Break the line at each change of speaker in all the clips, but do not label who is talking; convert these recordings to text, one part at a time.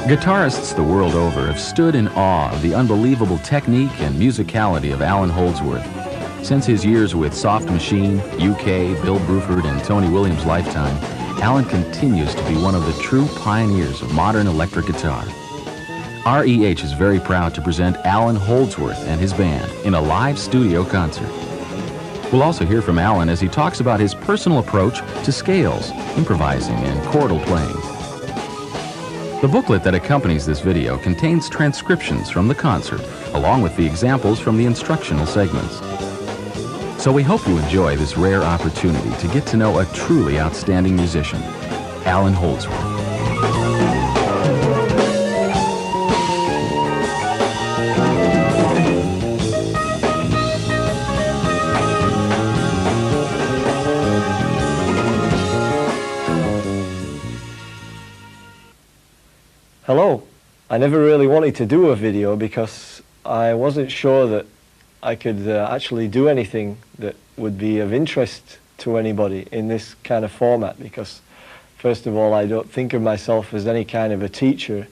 Guitarists the world over have stood in awe of the unbelievable technique and musicality of Allan Holdsworth. Since his years with Soft Machine, UK, Bill Bruford, and Tony Williams' lifetime, Allan continues to be one of the true pioneers of modern electric guitar. REH is very proud to present Allan Holdsworth and his band in a live studio concert. We'll also hear from Allan as he talks about his personal approach to scales, improvising, and chordal playing. The booklet that accompanies this video contains transcriptions from the concert, along with the examples from the instructional segments. So we hope you enjoy this rare opportunity to get to know a truly outstanding musician, Allan Holdsworth.
Hello. I never really wanted to do a video because I wasn't sure that I could actually do anything that would be of interest to anybody in this kind of format, because first of all, I don't think of myself as any kind of a teacher.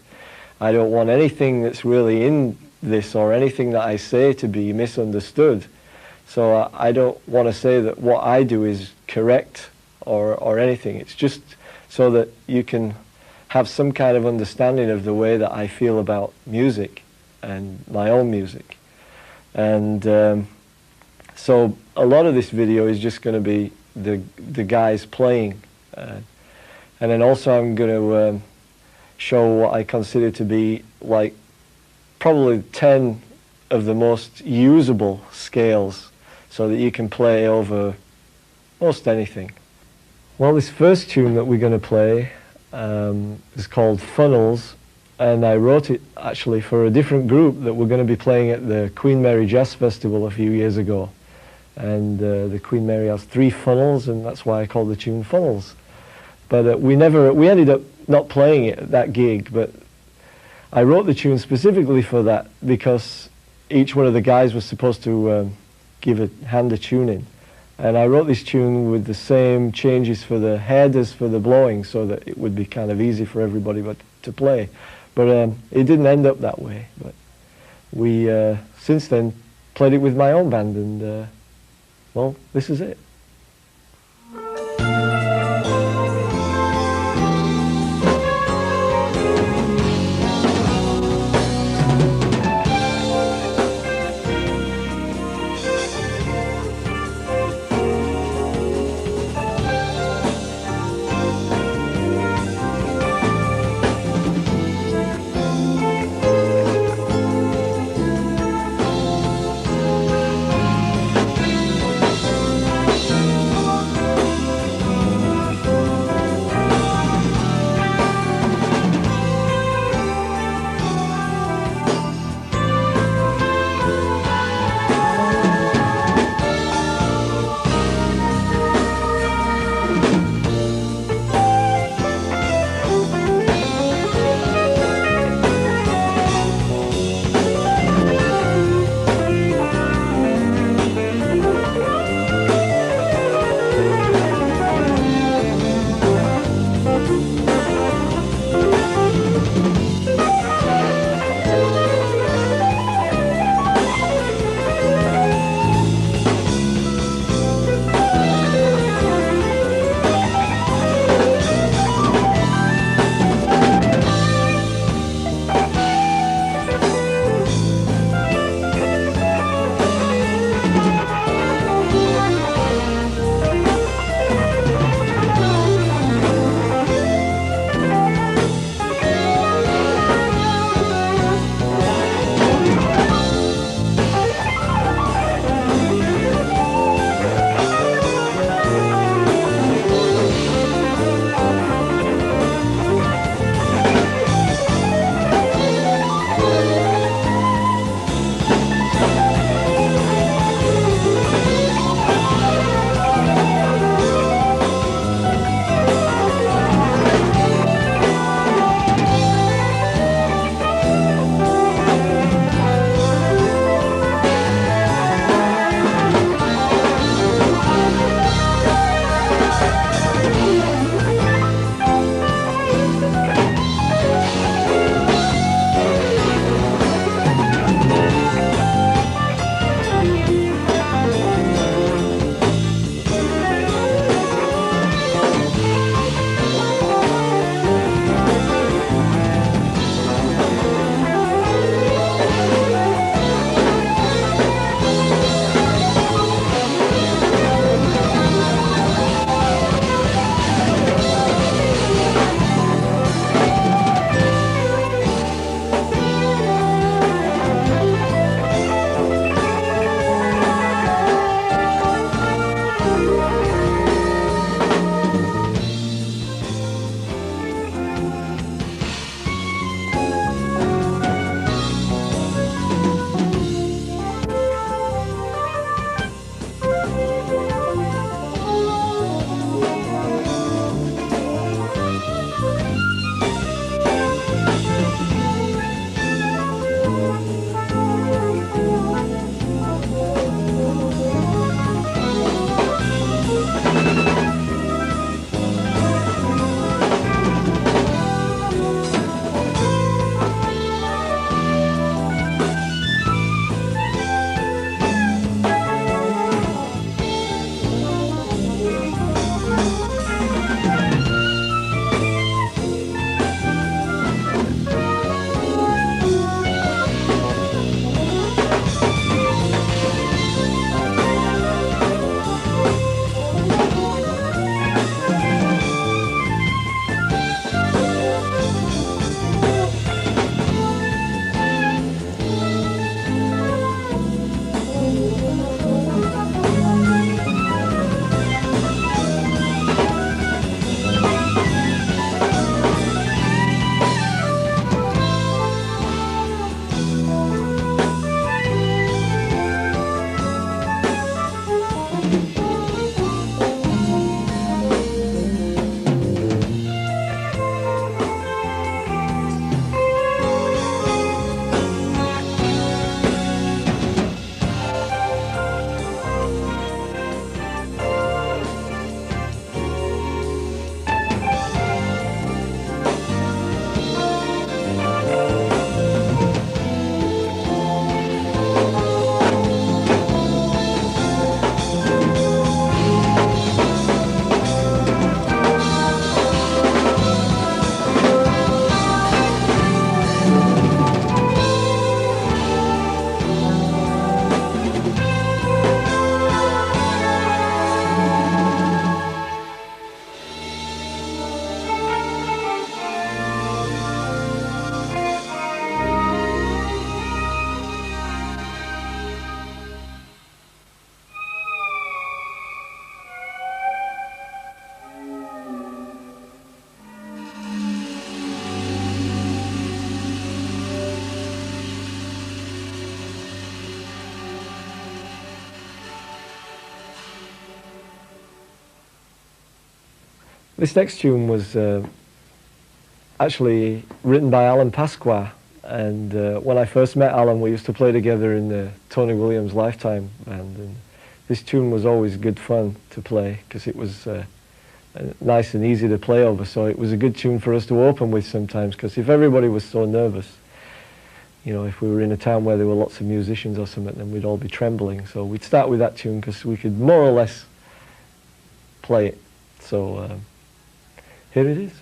I don't want anything that's really in this or anything that I say to be misunderstood. So I don't want to say that what I do is correct or anything. It's just so that you can have some kind of understanding of the way that I feel about music and my own music. And so a lot of this video is just going to be the guys playing. And then also I'm going to show what I consider to be like probably 10 of the most usable scales so that you can play over most anything. Well, this first tune that we're going to play is called Funnels, and I wrote it actually for a different group that were going to be playing at the Queen Mary Jazz Festival a few years ago. And the Queen Mary has 3 funnels, and that's why I called the tune Funnels. But we ended up not playing it at that gig, but I wrote the tune specifically for that because each one of the guys was supposed to hand a tune in. And I wrote this tune with the same changes for the head as for the blowing, so that it would be kind of easy for everybody to play. But it didn't end up that way. But we, since then, played it with my own band, and well, this is it. This next tune was actually written by Allan, and when I first met Allan, we used to play together in the Tony Williams Lifetime band, and this tune was always good fun to play because it was nice and easy to play over, so it was a good tune for us to open with sometimes, because if everybody was so nervous, you know, if we were in a town where there were lots of musicians or something, then we'd all be trembling. So we'd start with that tune because we could more or less play it. So here it is.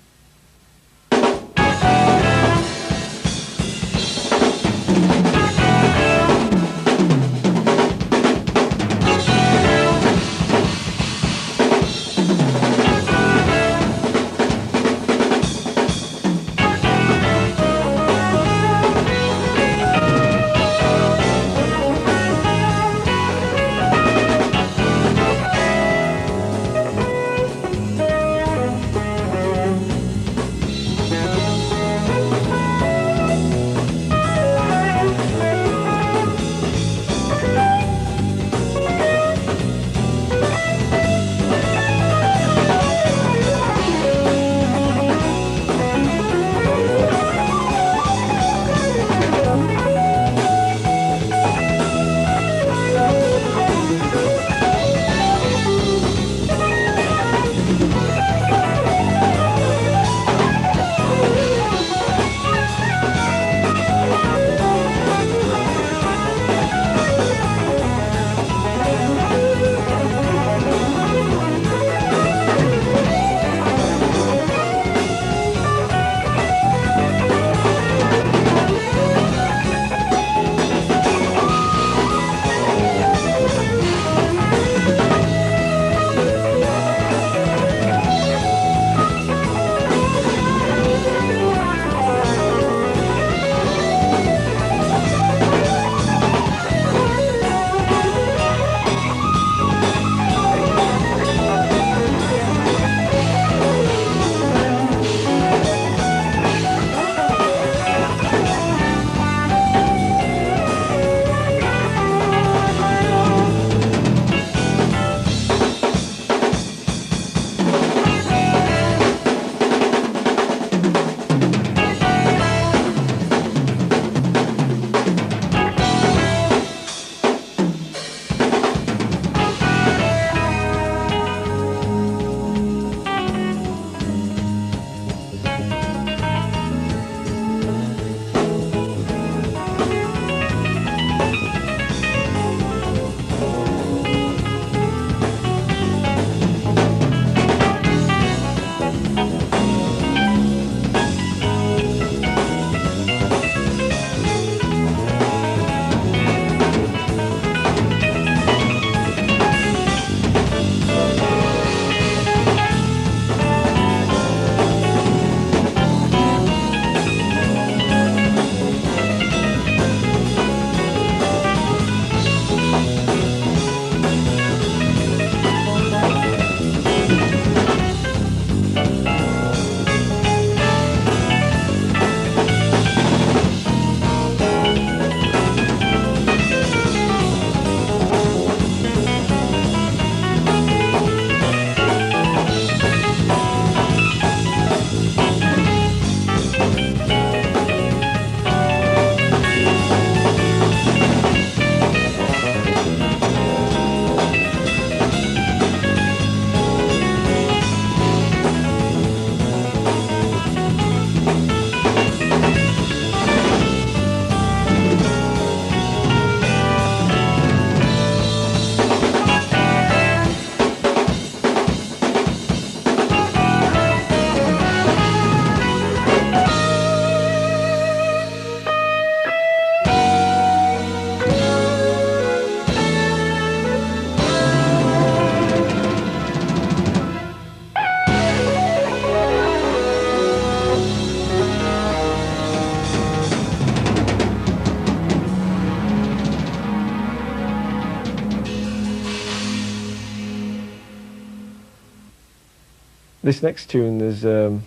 This next tune is a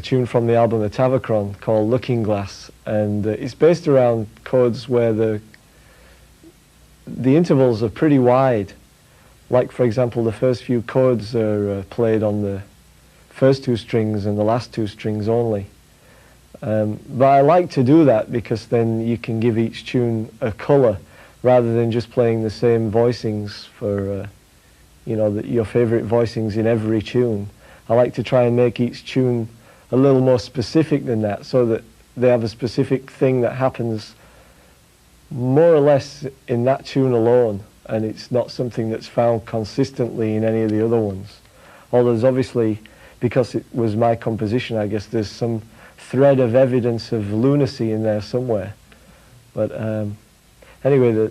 tune from the album The Tavachron called Looking Glass, and it's based around chords where the intervals are pretty wide. Like, for example, the first few chords are played on the first two strings and the last two strings only. But I like to do that because then you can give each tune a colour rather than just playing the same voicings for, you know, your favourite voicings in every tune. I like to try and make each tune a little more specific than that, so that they have a specific thing that happens more or less in that tune alone, and it's not something that's found consistently in any of the other ones. Although there's obviously, because it was my composition, I guess there's some thread of evidence of lunacy in there somewhere. But anyway,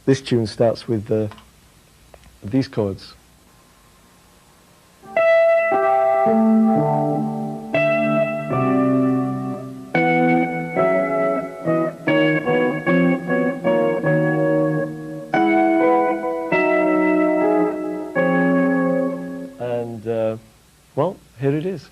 this tune starts with these chords. And well, here it is.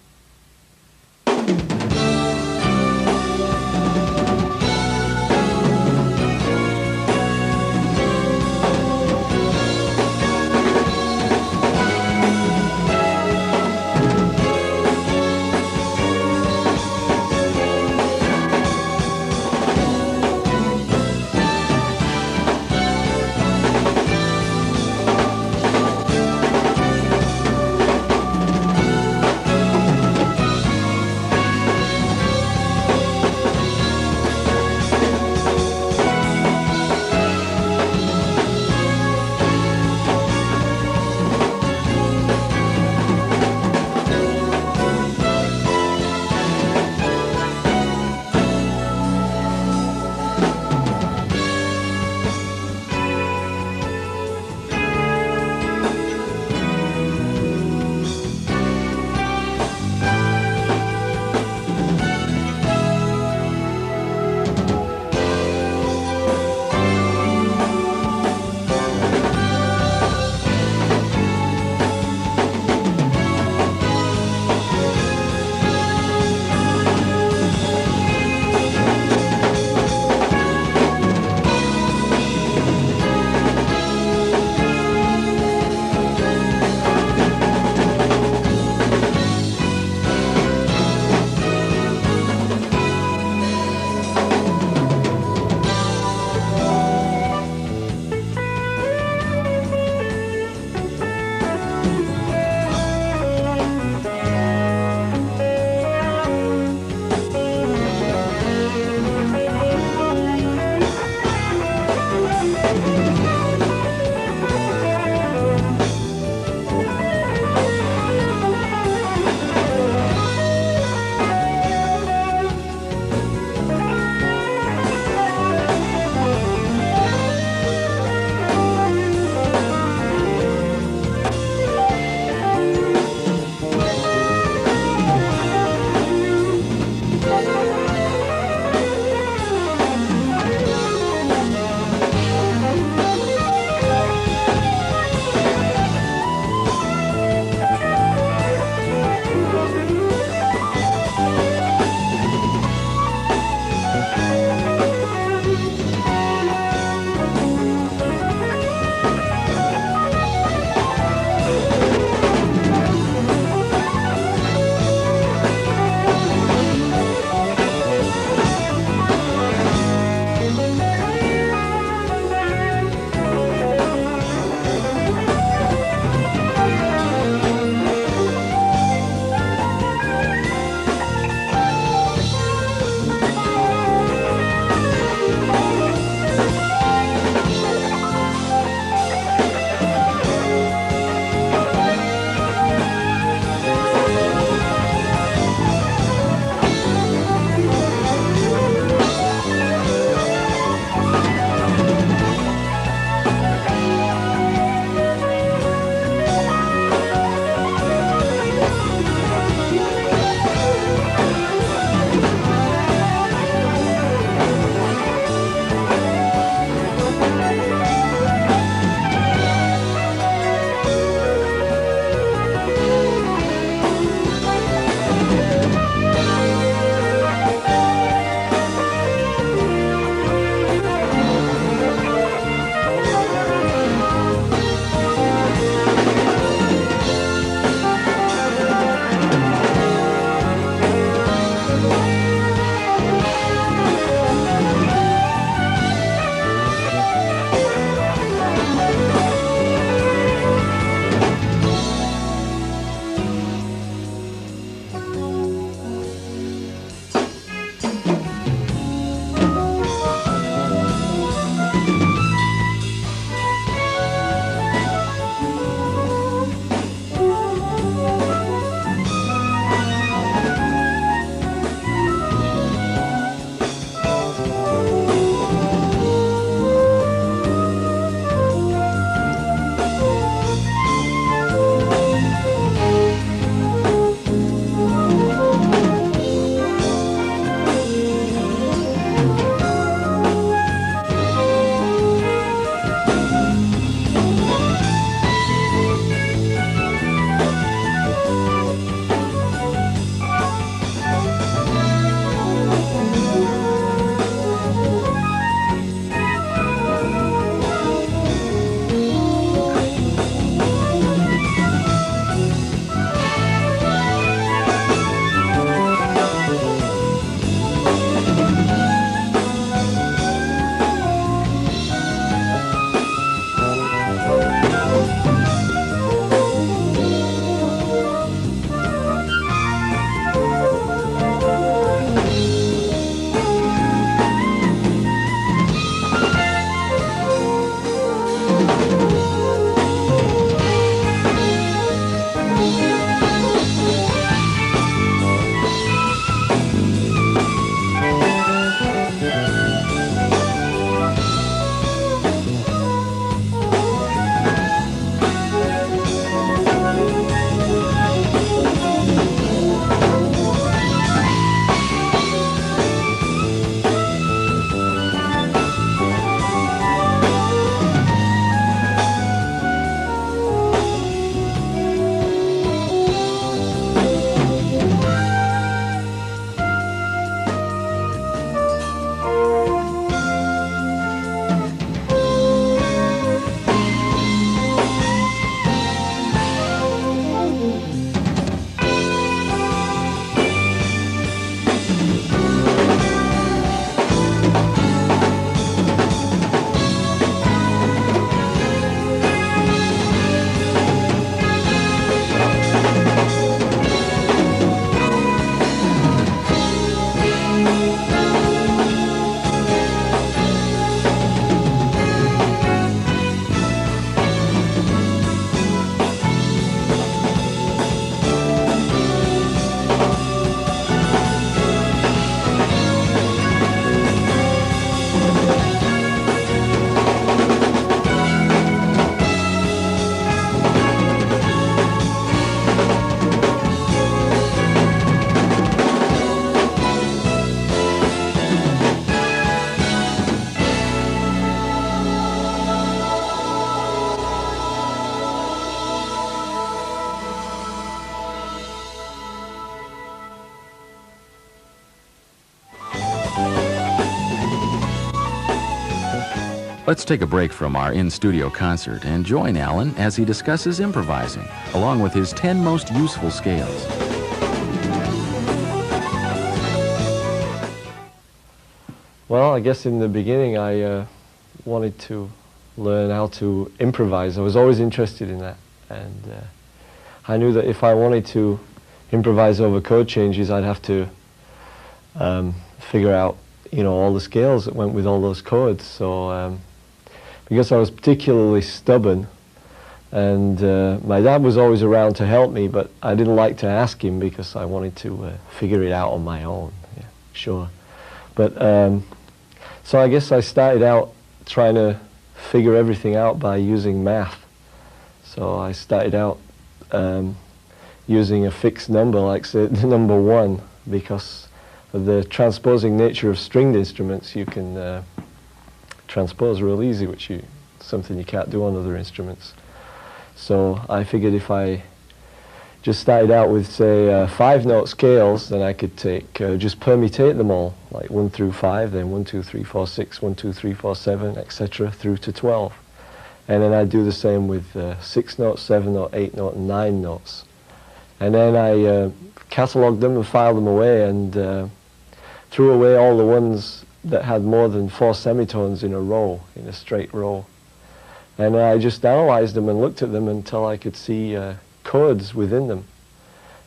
Let's take a break from our in-studio concert and join Allan as he discusses improvising, along with his 10 most useful scales.
Well, I guess in the beginning I wanted to learn how to improvise. I was always interested in that, and I knew that if I wanted to improvise over chord changes, I'd have to figure out, you know, all the scales that went with all those chords. So because I was particularly stubborn, and my dad was always around to help me, but I didn't like to ask him because I wanted to figure it out on my own. Yeah, sure. But so I guess I started out trying to figure everything out by using math. So I started out using a fixed number, like say the number 1, because of the transposing nature of stringed instruments. You can transpose real easy, which is something you can't do on other instruments. So I figured if I just started out with, say, 5-note scales, then I could take, just permutate them all, like 1 through 5, then 1, 2, 3, 4, 6, 1, 2, 3, 4, 7, etc., through to 12. And then I'd do the same with 6-note, 7-note, 8-note, and 9 notes. And then I catalogued them and filed them away, and threw away all the ones that had more than 4 semitones in a row, in a straight row. And I just analyzed them and looked at them until I could see chords within them.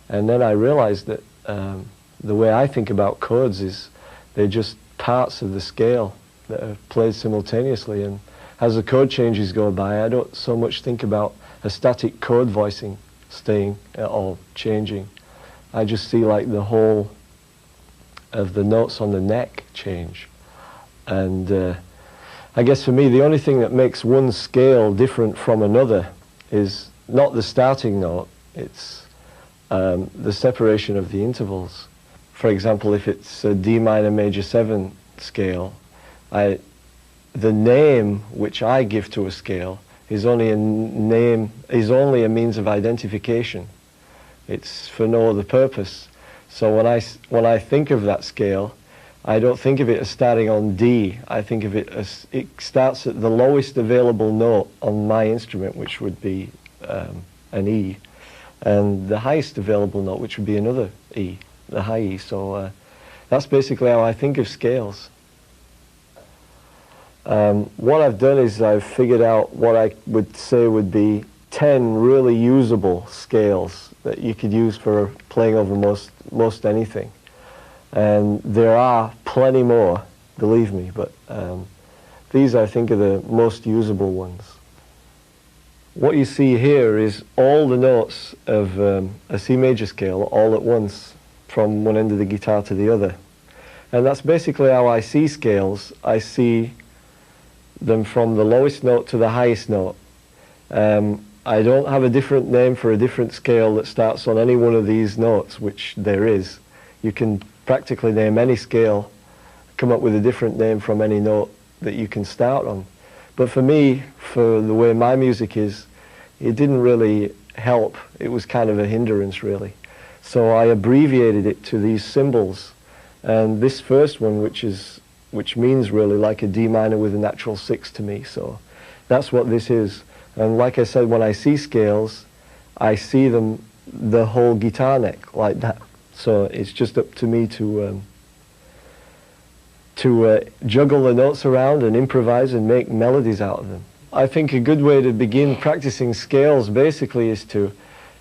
And then I realized that the way I think about chords is they're just parts of the scale that are played simultaneously. And as the chord changes go by, I don't so much think about a static chord voicing staying or changing. I just see like the whole of the notes on the neck change. And I guess for me, the only thing that makes one scale different from another is not the starting note, it's the separation of the intervals. For example, if it's a D minor major 7 scale, the name which I give to a scale is only a means of identification. It's for no other purpose. So when I think of that scale, I don't think of it as starting on D. I think of it as it starts at the lowest available note on my instrument, which would be an E, and the highest available note, which would be another E, the high E. So that's basically how I think of scales. What I've done is I've figured out what I would say would be 10 really usable scales that you could use for playing over most anything. And there are plenty more, believe me, but these I think are the most usable ones. What you see here is all the notes of a C major scale all at once, from one end of the guitar to the other. And that's basically how I see scales. I see them from the lowest note to the highest note. I don't have a different name for a different scale that starts on any one of these notes, which there is. You can practically name any scale, come up with a different name from any note that you can start on. But for me, for the way my music is, it didn't really help. It was kind of a hindrance, really. So I abbreviated it to these symbols. And this first one, which means really like a D minor with a natural 6 to me. So that's what this is. And like I said, when I see scales, I see them, the whole guitar neck, like that. So it's just up to me to juggle the notes around and improvise and make melodies out of them. I think a good way to begin practicing scales basically is to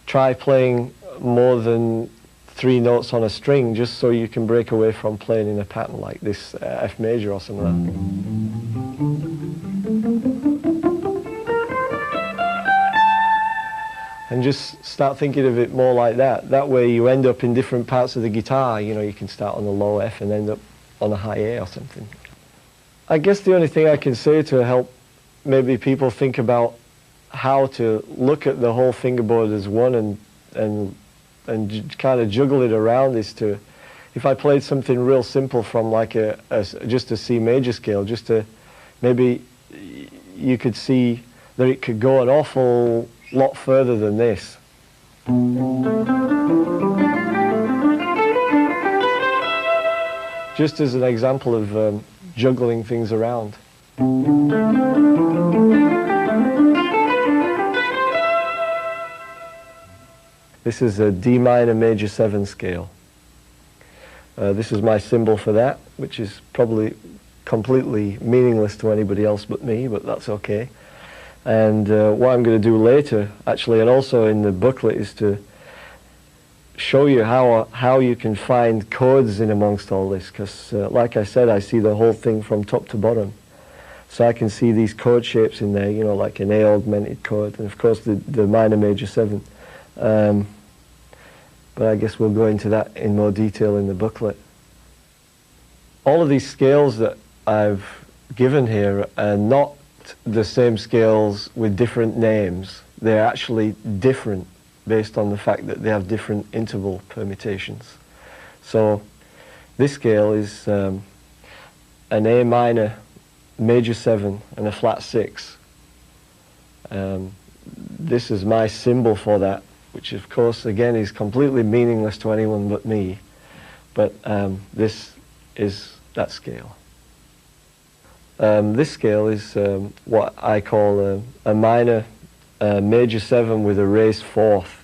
try playing more than 3 notes on a string, just so you can break away from playing in a pattern like this, F major or something like that. And just start thinking of it more like that. That way you end up in different parts of the guitar. You know, you can start on the low F and end up on a high A or something. I guess the only thing I can say to help maybe people think about how to look at the whole fingerboard as one and kind of juggle it around is to, if I played something real simple from like just a C major scale, just to maybe you could see that it could go an awful lot further than this. Just as an example of juggling things around. This is a D minor major 7 scale. This is my symbol for that, which is probably completely meaningless to anybody else but me, but that's okay. And what I'm going to do later, actually, and also in the booklet, is to show you how you can find codes in amongst all this, because like I said, I see the whole thing from top to bottom. So I can see these chord shapes in there, you know, like an A augmented chord, and of course the minor major 7. But I guess we'll go into that in more detail in the booklet. All of these scales that I've given here are not the same scales with different names. They're actually different based on the fact that they have different interval permutations. So this scale is an A minor major 7 and a flat 6. This is my symbol for that, which of course again is completely meaningless to anyone but me, but this is that scale. This scale is what I call a minor major 7 with a raised 4th,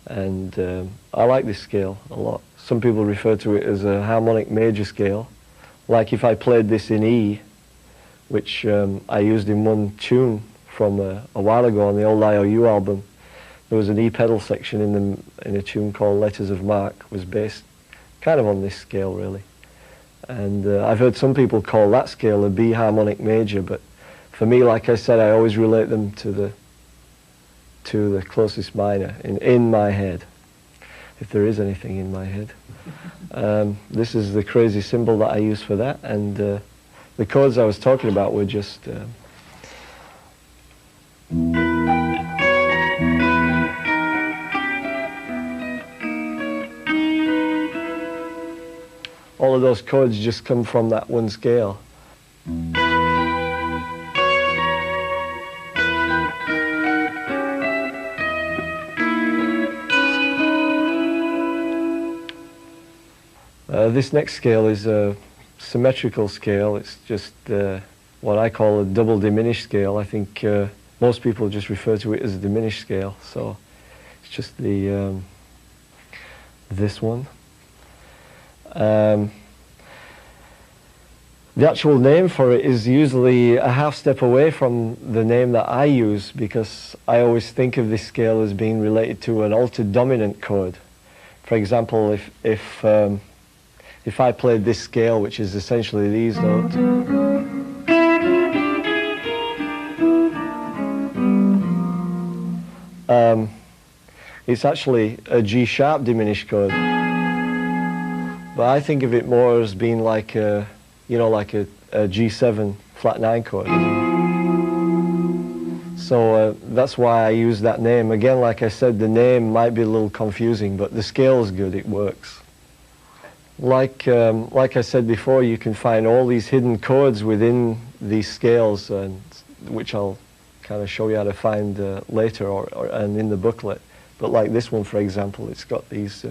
and I like this scale a lot. Some people refer to it as a harmonic major scale, like if I played this in E, which I used in one tune from a while ago on the old IOU album. There was an E pedal section in a tune called Letters of Mark, was based kind of on this scale really. And I've heard some people call that scale a B harmonic major, but for me, like I said, I always relate them to the closest minor in my head, if there is anything in my head. This is the crazy symbol that I use for that, and the chords I was talking about were just all of those chords just come from that one scale. This next scale is a symmetrical scale. It's just what I call a double diminished scale. I think most people just refer to it as a diminished scale. So it's just this one. The actual name for it is usually a half step away from the name that I use, because I always think of this scale as being related to an altered dominant chord. For example, if I played this scale, which is essentially these notes, it's actually a G sharp diminished chord. But I think of it more as being like a, like a G7 flat 9 chord. So that's why I use that name. Again, like I said, the name might be a little confusing, but the scale is good, it works. Like I said before, you can find all these hidden chords within these scales, which I'll kind of show you how to find later and in the booklet. But like this one, for example, it's got these...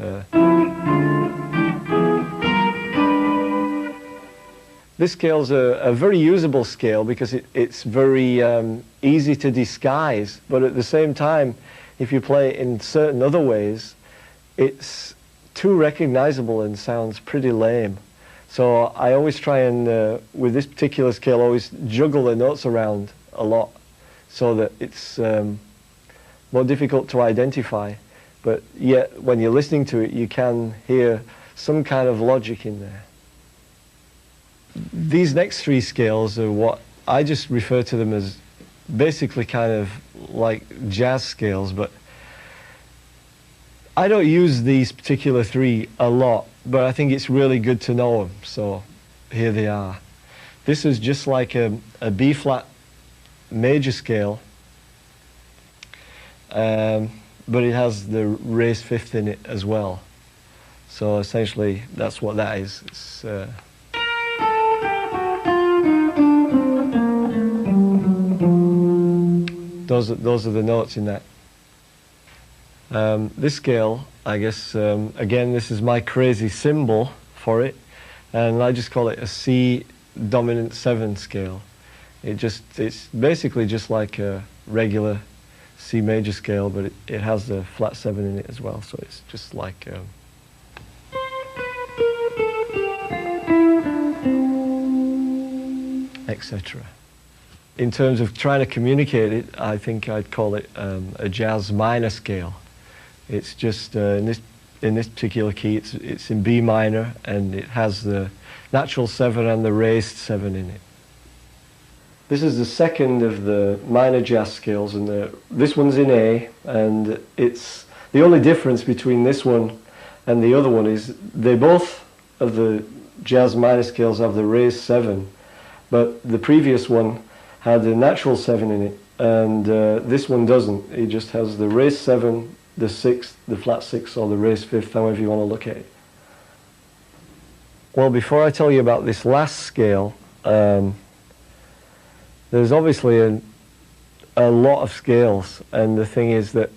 This scale's a very usable scale because it's very easy to disguise, but at the same time, if you play it in certain other ways, it's too recognizable and sounds pretty lame. So I always try and, with this particular scale, always juggle the notes around a lot so that it's more difficult to identify. But yet, when you're listening to it, you can hear some kind of logic in there. These next three scales are what I just refer to them as basically kind of like jazz scales, but I don't use these particular three a lot, but I think it's really good to know them, so here they are. This is just like a B flat major scale, but it has the raised fifth in it as well. So essentially that's what that is. It's, those are the notes in that. This scale, I guess, again, this is my crazy symbol for it, and I just call it a C dominant 7 scale. It's basically just like a regular C major scale, but it has the flat 7 in it as well, so it's just like etc. In terms of trying to communicate it, I think I'd call it a jazz minor scale. It's just in this particular key, it's in B minor, and it has the natural 7 and the raised 7 in it. This is the second of the minor jazz scales, and this one's in A, and it's the only difference between this one and the other one is they both of the jazz minor scales have the raised 7, but the previous one had a natural 7 in it, and this one doesn't. It just has the raised 7, the 6th, the flat 6, or the raised 5th, however you want to look at it. Well, before I tell you about this last scale, there's obviously a lot of scales, and the thing is that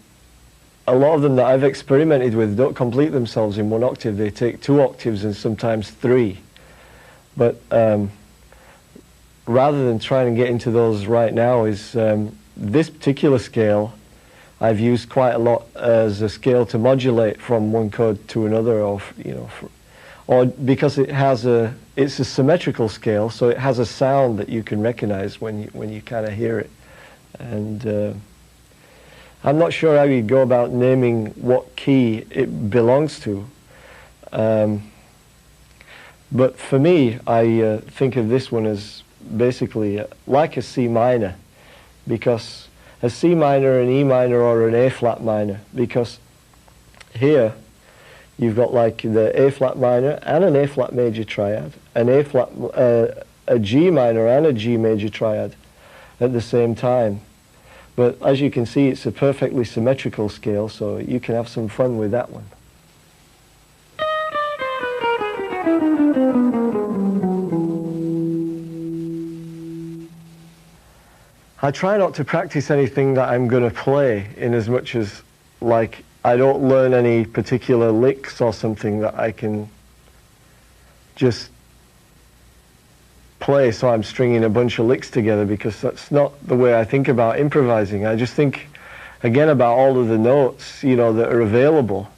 a lot of them that I've experimented with don't complete themselves in 1 octave. They take 2 octaves and sometimes 3. But rather than trying to get into those right now, is this particular scale I've used quite a lot as a scale to modulate from one chord to another, or or because it's a symmetrical scale, so it has a sound that you can recognize when you kind of hear it. And I'm not sure how you go about naming what key it belongs to. But for me, I think of this one as basically like a C minor, because a C minor, an E minor, or an A flat minor, because here you've got like the A flat minor and an A flat major triad, an A flat, a G minor and a G major triad at the same time. But as you can see, it's a perfectly symmetrical scale, so you can have some fun with that one. I try not to practice anything that I'm going to play, in as much as, like, I don't learn any particular licks or something that I can just play, so I'm stringing a bunch of licks together, because that's not the way I think about improvising. I just think, again, about all of the notes, that are available,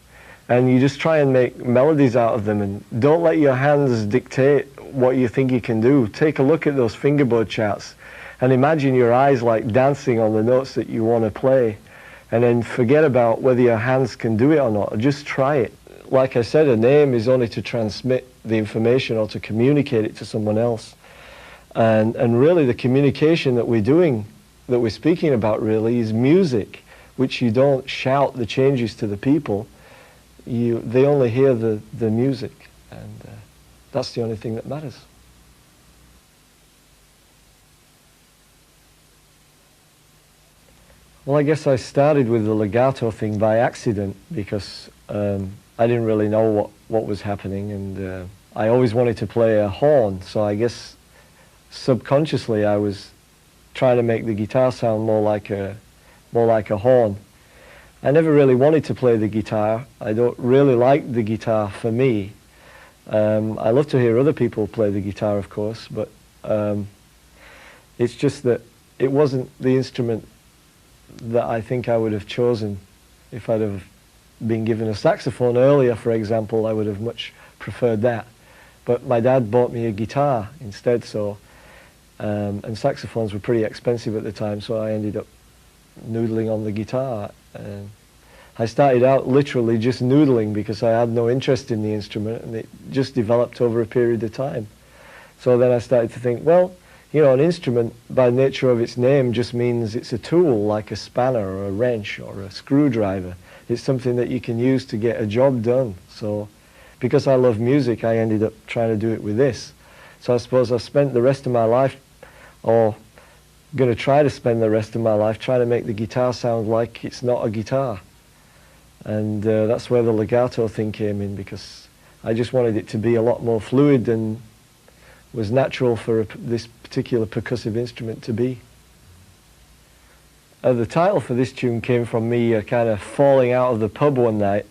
and you just try and make melodies out of them, and don't let your hands dictate what you think you can do. Take a look at those fingerboard charts and imagine your eyes like dancing on the notes that you want to play, and then forget about whether your hands can do it or not, or just try it. Like I said, a name is only to transmit the information or to communicate it to someone else. And really the communication that we're speaking about really is music, which you don't shout the changes to the people. They only hear the music, and that's the only thing that matters. Well, I guess I started with the legato thing by accident, because I didn't really know what was happening, and I always wanted to play a horn, so I guess subconsciously I was trying to make the guitar sound more like a horn. I never really wanted to play the guitar. I don't really like the guitar for me. I love to hear other people play the guitar, of course, but it's just that it wasn't the instrument that I think I would have chosen. If I'd have been given a saxophone earlier, for example, I would have much preferred that. But my dad bought me a guitar instead, so and saxophones were pretty expensive at the time, so I ended up noodling on the guitar. I started out literally just noodling because I had no interest in the instrument, and it just developed over a period of time. So then I started to think, well, an instrument, by nature of its name, just means it's a tool, like a spanner or a wrench or a screwdriver. It's something that you can use to get a job done. So because I love music, I ended up trying to do it with this. So I suppose I spent the rest of my life, or going to try to spend the rest of my life, trying to make the guitar sound like it's not a guitar. And that's where the legato thing came in, because I just wanted it to be a lot more fluid than was natural for this particular percussive instrument to be. The title for this tune came from me kind of falling out of the pub one night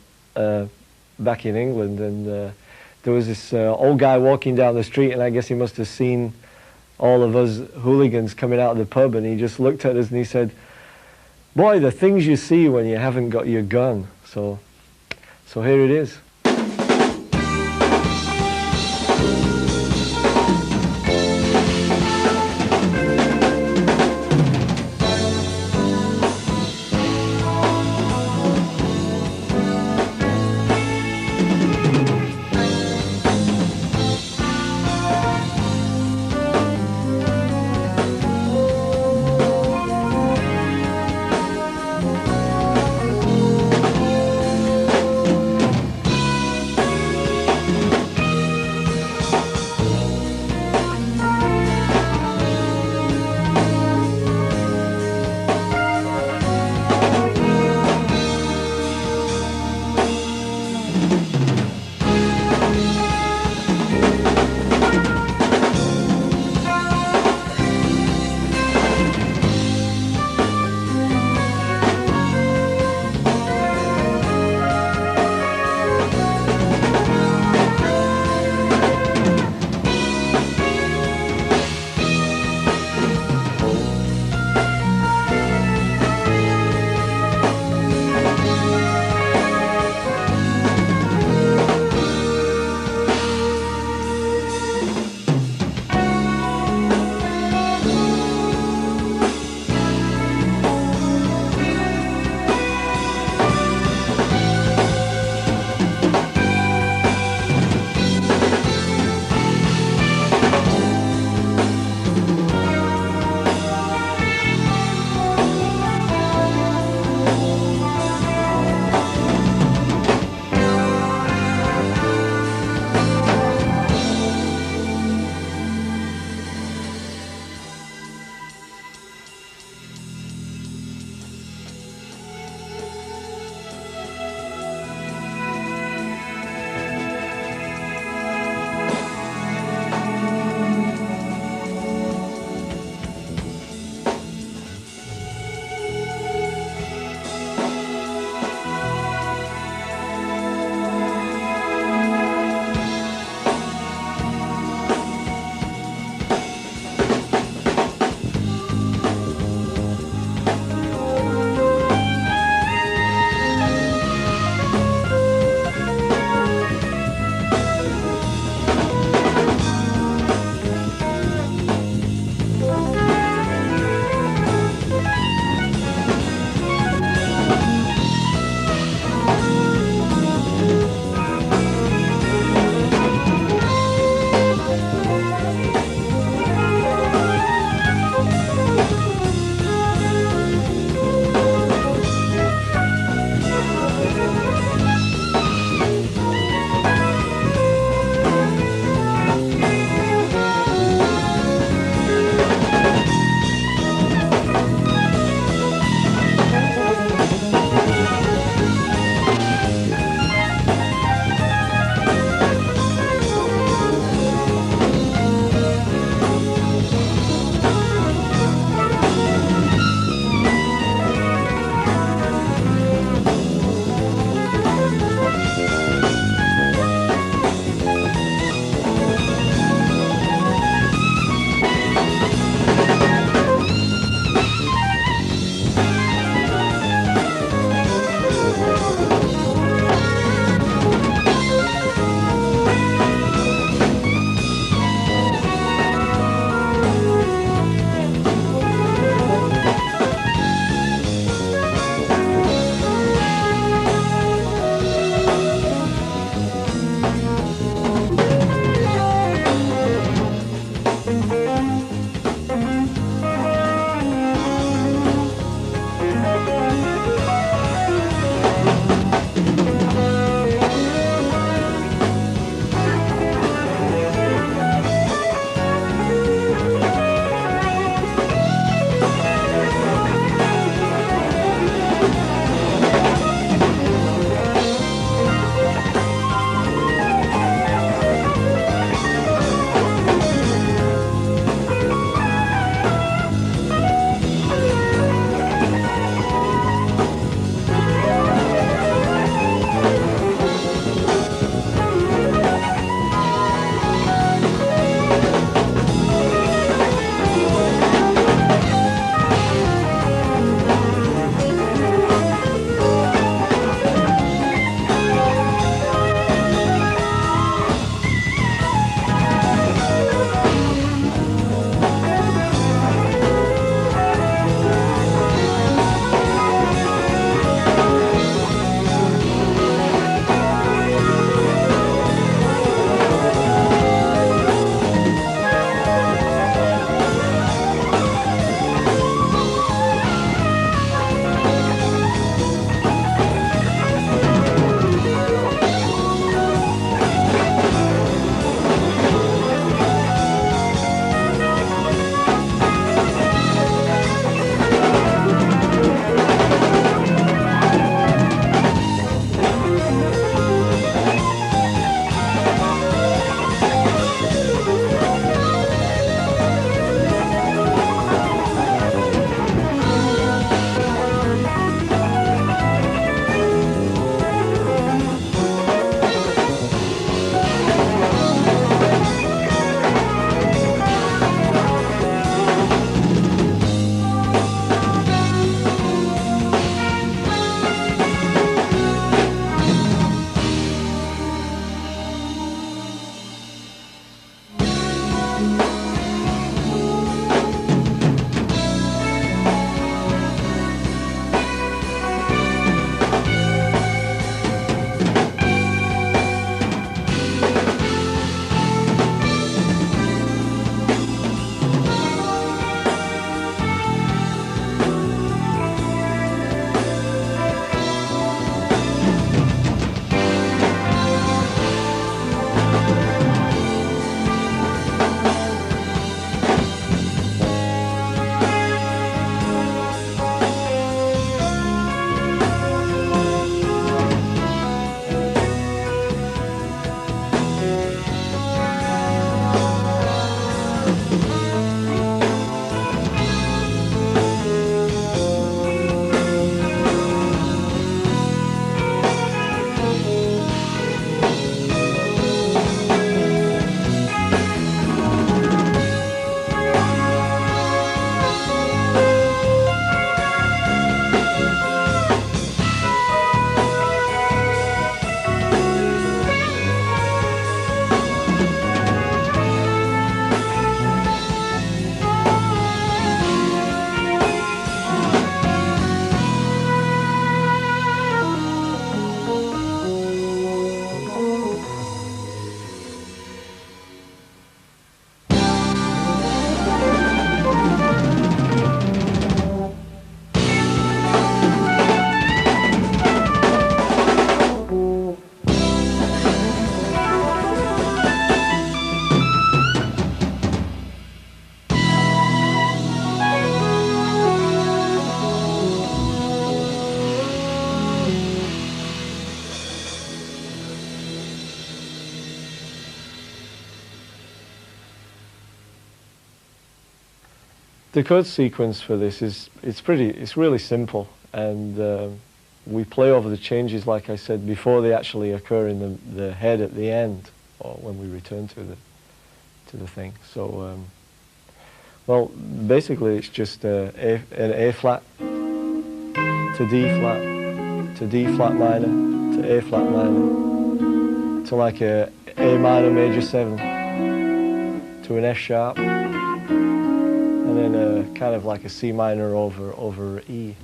back in England, and there was this old guy walking down the street, and I guess he must have seen all of us hooligans coming out of the pub, and he just looked at us and he said, "Boy, the things you see when you haven't got your gun." So here it is. The chord sequence for this it's really simple, and we play over the changes, like I said, before they actually occur in the head at the end, or when we return to the thing. So, well, basically it's just an A flat to D flat to D flat minor to A flat minor to like a minor major 7 to an F sharp, and then a kind of like a C minor over E.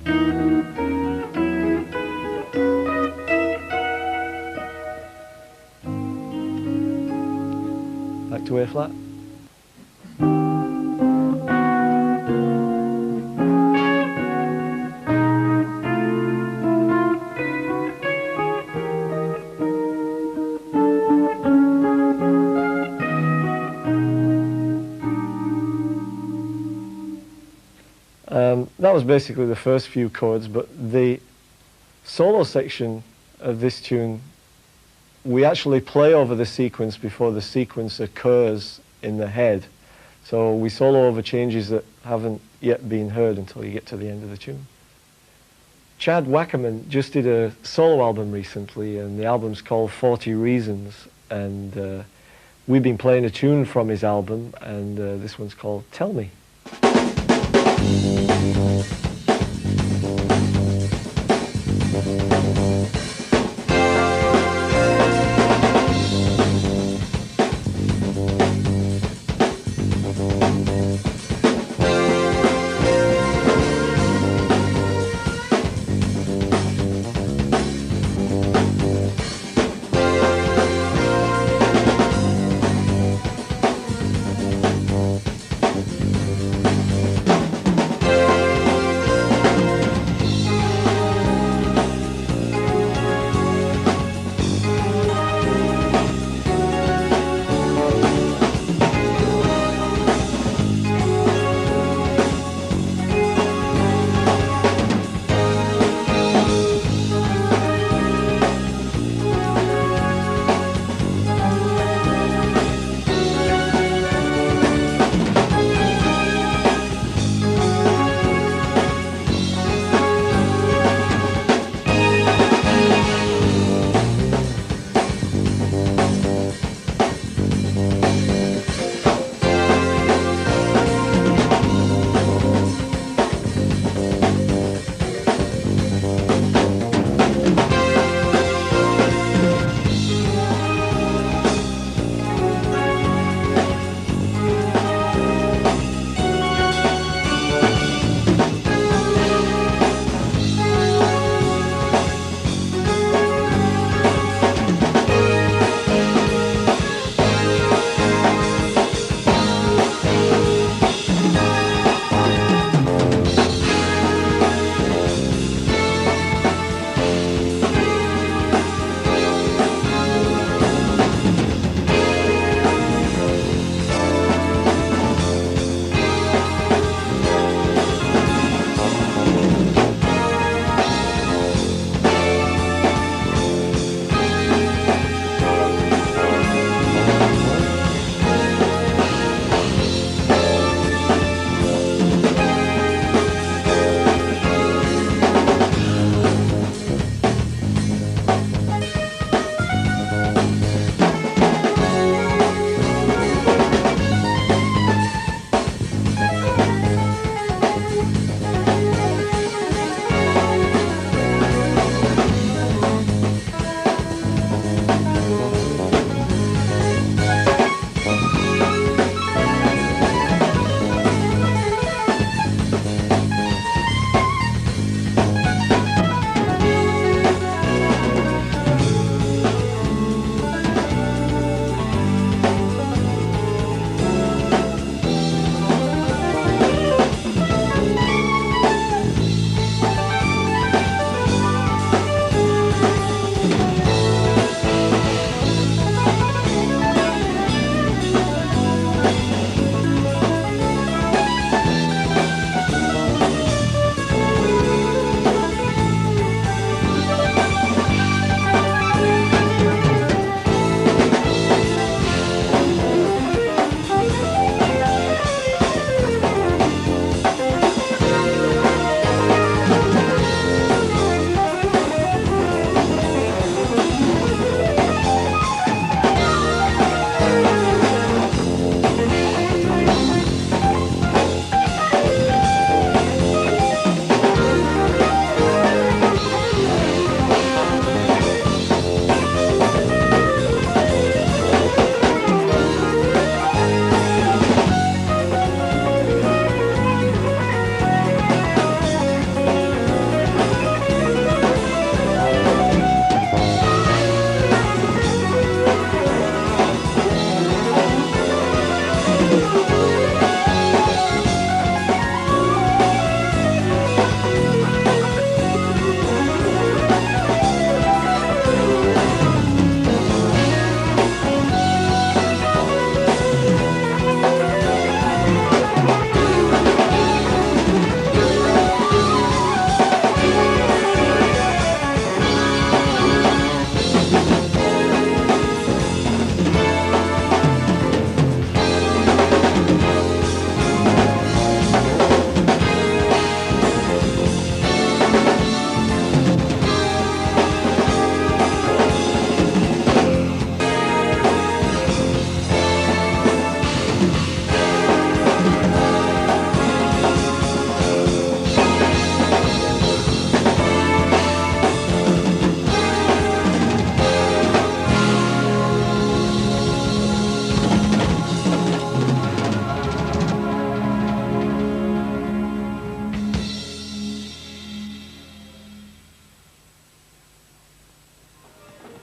Back to A flat. That was basically the first few chords, but the solo section of this tune, we actually play over the sequence before the sequence occurs in the head. So we solo over changes that haven't yet been heard until you get to the end of the tune. Chad Wackerman just did a solo album recently, and the album's called 40 Reasons, and we've been playing a tune from his album, and this one's called Tell Me.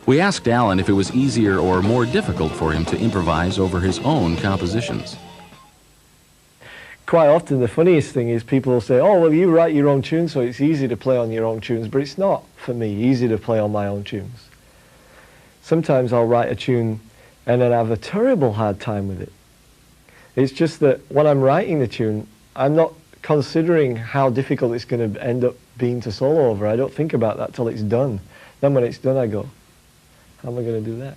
We asked Allan if it was easier or more difficult for him to improvise over his own compositions.
Quite often the funniest thing is people will say, oh, well, you write your own tunes, so it's easy to play on your own tunes, but it's not, for me, easy to play on my own tunes. Sometimes I'll write a tune and then have a terrible hard time with it. It's just that when I'm writing the tune, I'm not considering how difficult it's going to end up being to solo over. I don't think about that till it's done. Then when it's done, I go, how am I going to do that?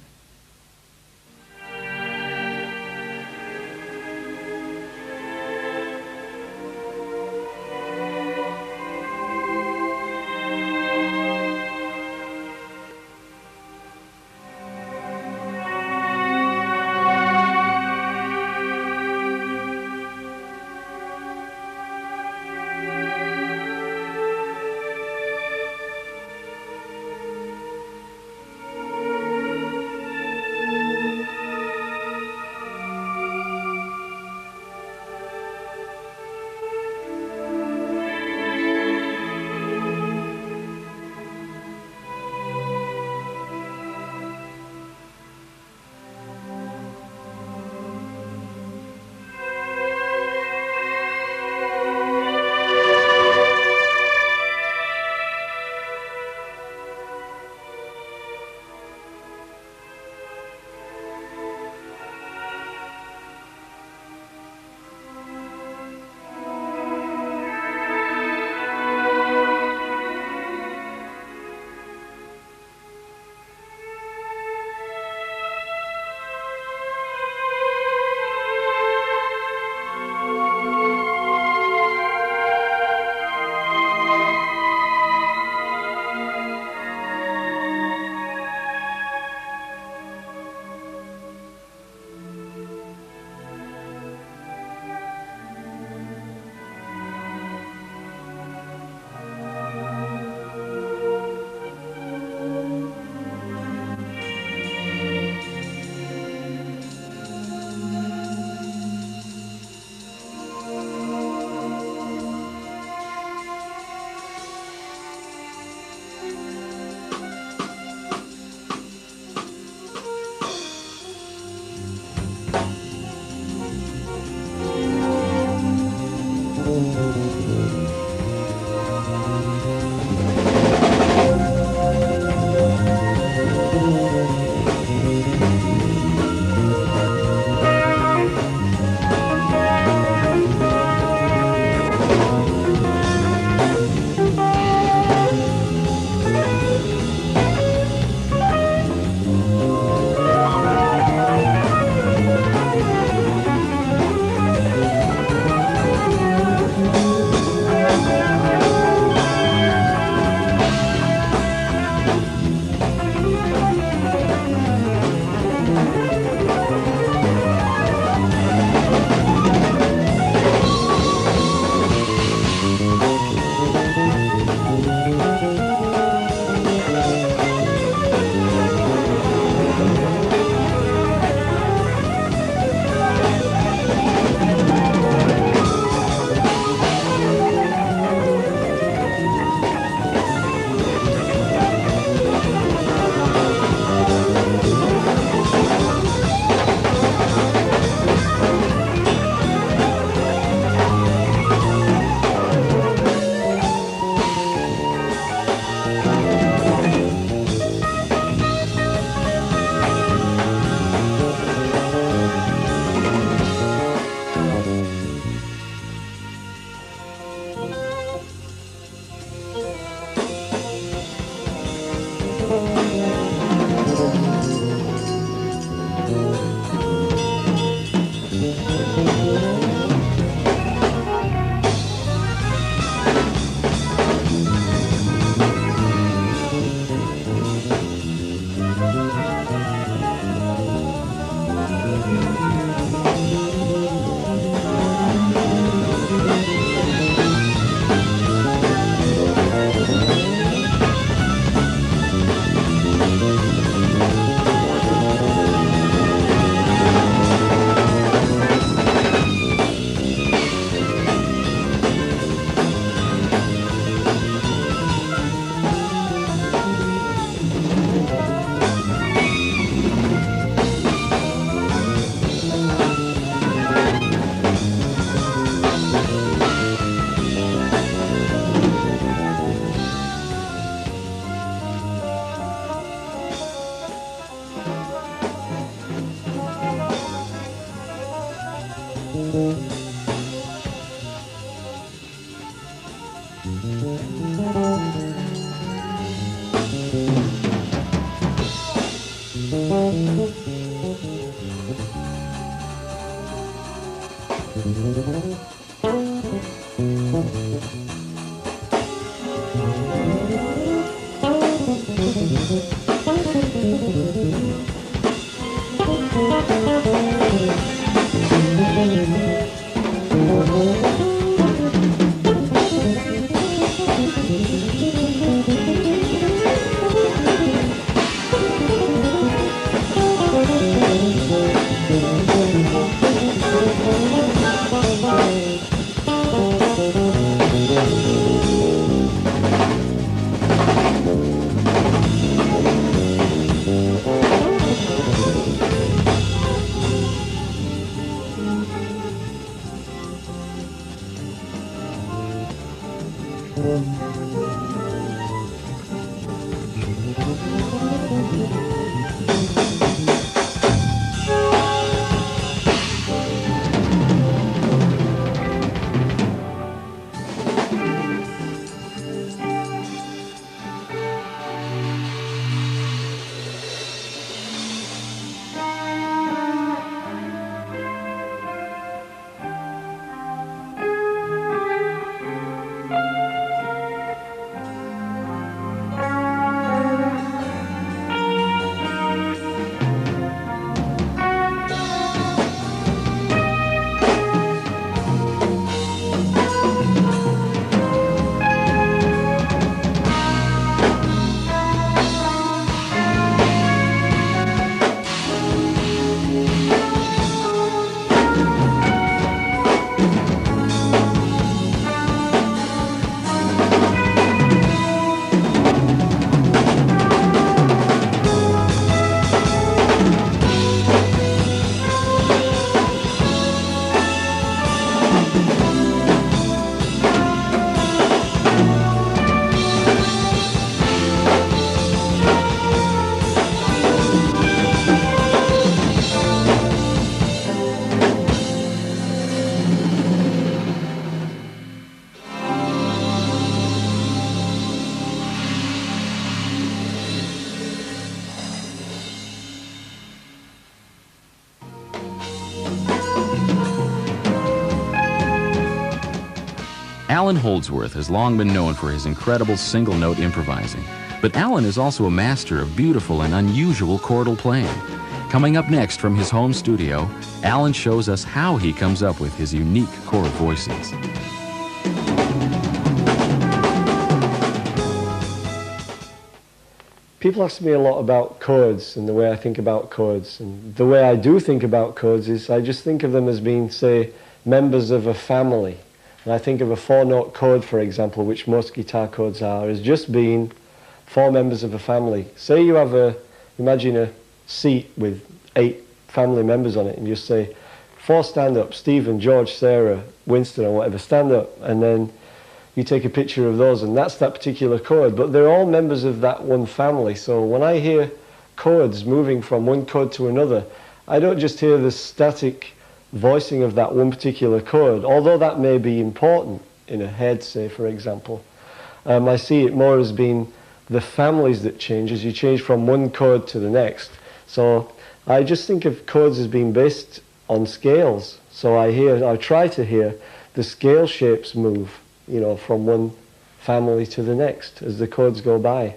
Allan Holdsworth has long been known for his incredible single-note improvising, but Allan is also a master of beautiful and unusual chordal playing. Coming up next from his home studio, Allan shows us how he comes up with his unique chord voices.
People ask me a lot about chords and the way I think about chords. And the way I do think about chords is I just think of them as being, say, members of a family. And I think of a four-note chord, for example, which most guitar chords are, as just being four members of a family. Say you have imagine a seat with 8 family members on it, and you say, 4 stand up, Stephen, George, Sarah, Winston, or whatever, stand up, and then you take a picture of those, and that's that particular chord. But they're all members of that one family. So when I hear chords moving from one chord to another, I don't just hear the static voicing of that one particular chord, although that may be important in a head, say, for example. I see it more as being the families that change as you change from one chord to the next. So I just think of chords as being based on scales. So I try to hear the scale shapes move, you know, from one family to the next as the chords go by.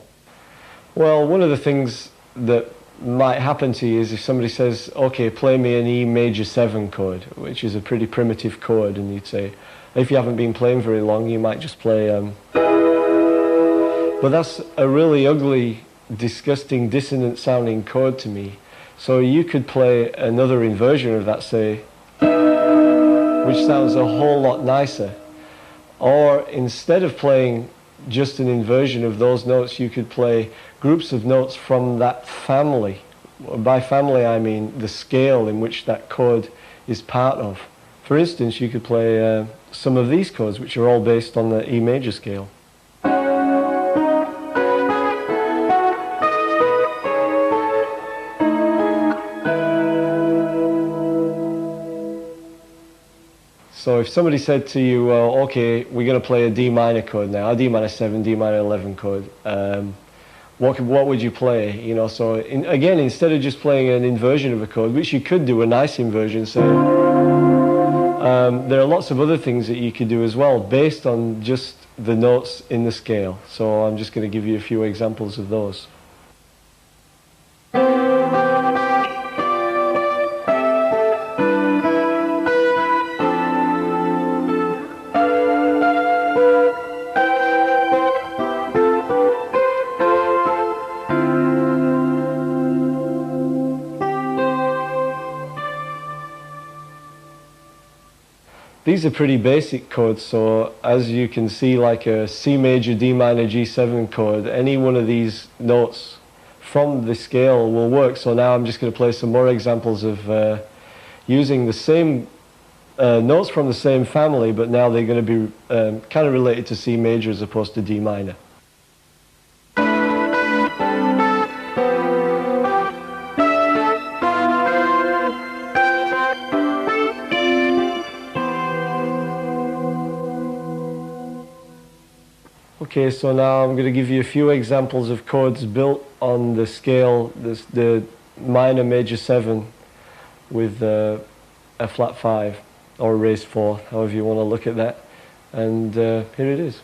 Well, one of the things that might happen to you is if somebody says, okay, play me an E major 7 chord, which is a pretty primitive chord, and you'd say, if you haven't been playing very long, you might just play but that's a really ugly, disgusting, dissonant sounding chord to me. So you could play another inversion of that, say, which sounds a whole lot nicer. Or instead of playing just an inversion of those notes, you could play groups of notes from that family. By family, I mean the scale in which that chord is part of. For instance, you could play some of these chords, which are all based on the E major scale. So if somebody said to you, well, okay, we're going to play a D minor chord now, a D minor 7, D minor 11 chord, what would you play? You know, so again, instead of just playing an inversion of a chord, which you could do a nice inversion, say, there are lots of other things that you could do as well, based on just the notes in the scale. So I'm just going to give you a few examples of those. These are pretty basic chords, so as you can see, like a C major, D minor, G7 chord, any one of these notes from the scale will work. So now I'm just going to play some more examples of using the same notes from the same family, but now they're going to be kind of related to C major as opposed to D minor. Okay, so now I'm going to give you a few examples of chords built on the scale, the minor major 7 with a flat 5 or a raised 4, however you want to look at that. And here it is.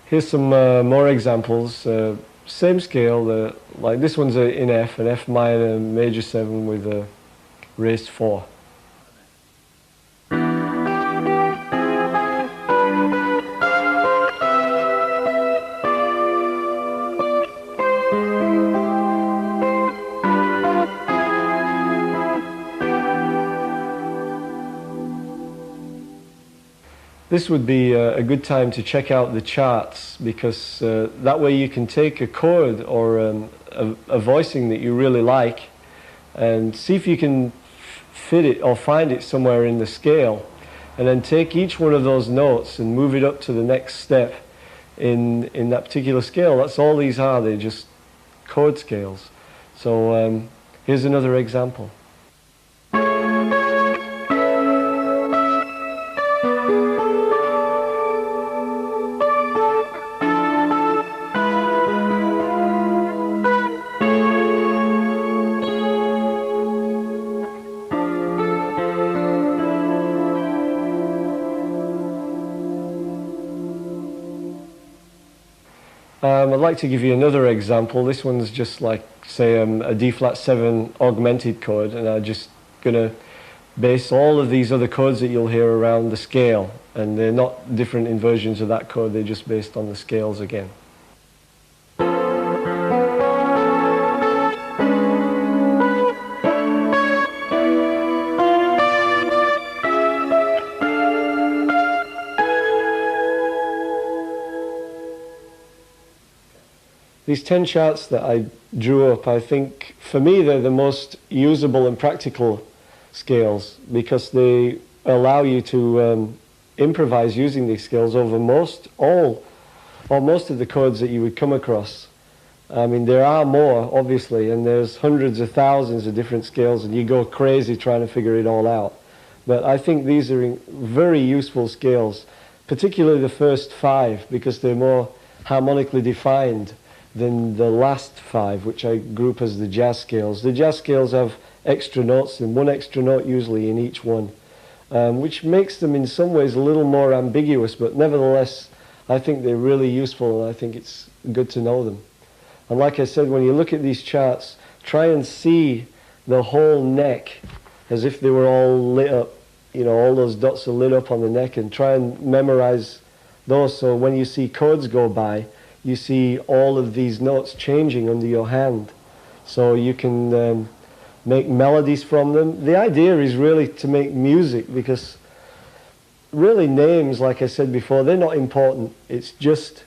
Here's some more examples. Same scale, like this one's in F, an F minor major 7 with a raised 4. This would be a good time to check out the charts, because that way you can take a chord or a voicing that you really like and see if you can fit it or find it somewhere in the scale, and then take each one of those notes and move it up to the next step in that particular scale. That's all these are, they're just chord scales. So here's another example. I'd like to give you another example. This one's just like, say, a D flat 7 augmented chord, and I'm just going to base all of these other chords that you'll hear around the scale, and they're not different inversions of that chord, they're just based on the scales again. These 10 charts that I drew up, I think, for me, they're the most usable and practical scales, because they allow you to improvise using these scales over most of the chords that you would come across. I mean, there are more, obviously, and there's hundreds of thousands of different scales, and you go crazy trying to figure it all out. But I think these are very useful scales, particularly the first 5, because they're more harmonically defined than the last 5, which I group as the jazz scales. The jazz scales have extra notes, and one extra note usually in each one, which makes them in some ways a little more ambiguous, but nevertheless I think they're really useful, and I think it's good to know them. And like I said, when you look at these charts, try and see the whole neck as if they were all lit up, you know, all those dots are lit up on the neck, and try and memorize those, so when you see chords go by, you see all of these notes changing under your hand, so you can make melodies from them. The idea is really to make music, because really names, like I said before, they're not important. It's just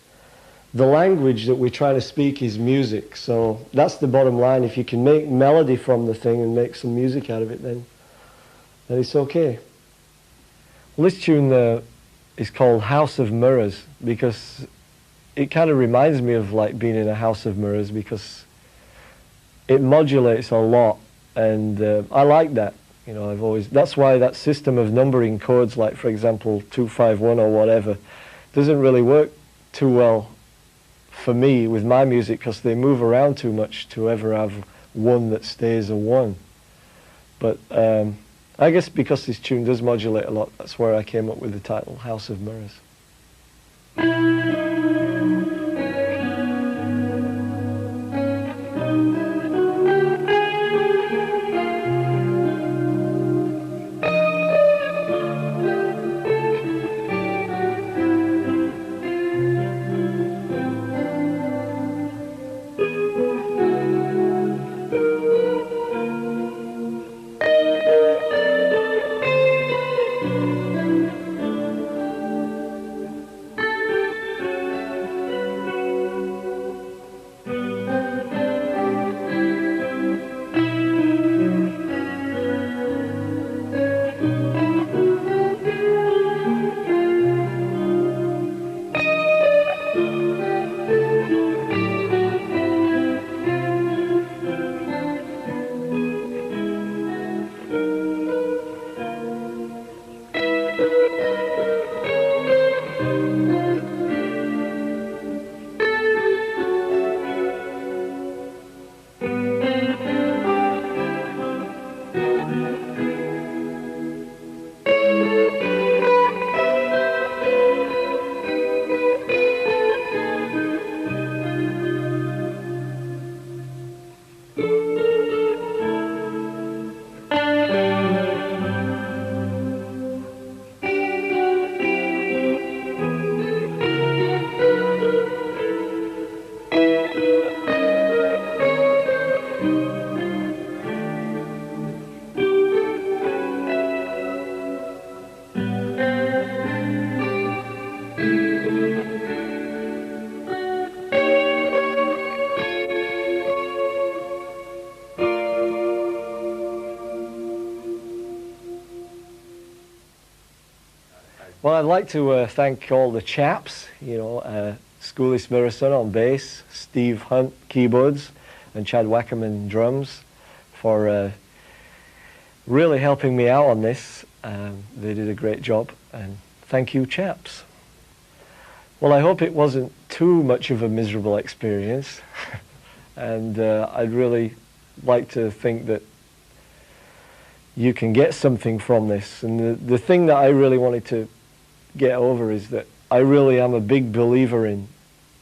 the language that we try to speak is music. So that's the bottom line. If you can make melody from the thing and make some music out of it, then it's okay. Well, this tune is called House of Mirrors because it kind of reminds me of like being in a house of mirrors, because it modulates a lot, and I like that. You know, that's why that system of numbering chords, like for example 251 or whatever, doesn't really work too well for me with my music, because they move around too much to ever have one that stays a one. But I guess because this tune does modulate a lot, that's where I came up with the title, House of Mirrors. Well, I'd like to thank all the chaps, you know, Schooley Smirison on bass, Steve Hunt keyboards, and Chad Wackerman drums, for really helping me out on this. They did a great job, and thank you, chaps. Well, I hope it wasn't too much of a miserable experience, and I'd really like to think that you can get something from this. And the thing that I really wanted to get over is that I really am a big believer in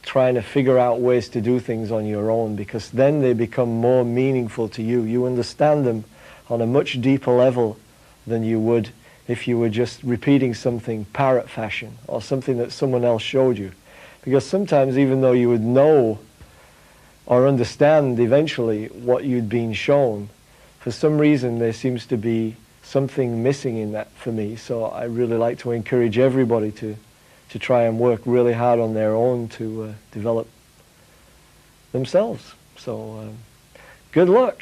trying to figure out ways to do things on your own, because then they become more meaningful to you. You understand them on a much deeper level than you would if you were just repeating something parrot fashion or something that someone else showed you. Because sometimes, even though you would know or understand eventually what you'd been shown, for some reason there seems to be something missing in that for me. So I really like to encourage everybody to try and work really hard on their own to develop themselves. So good luck.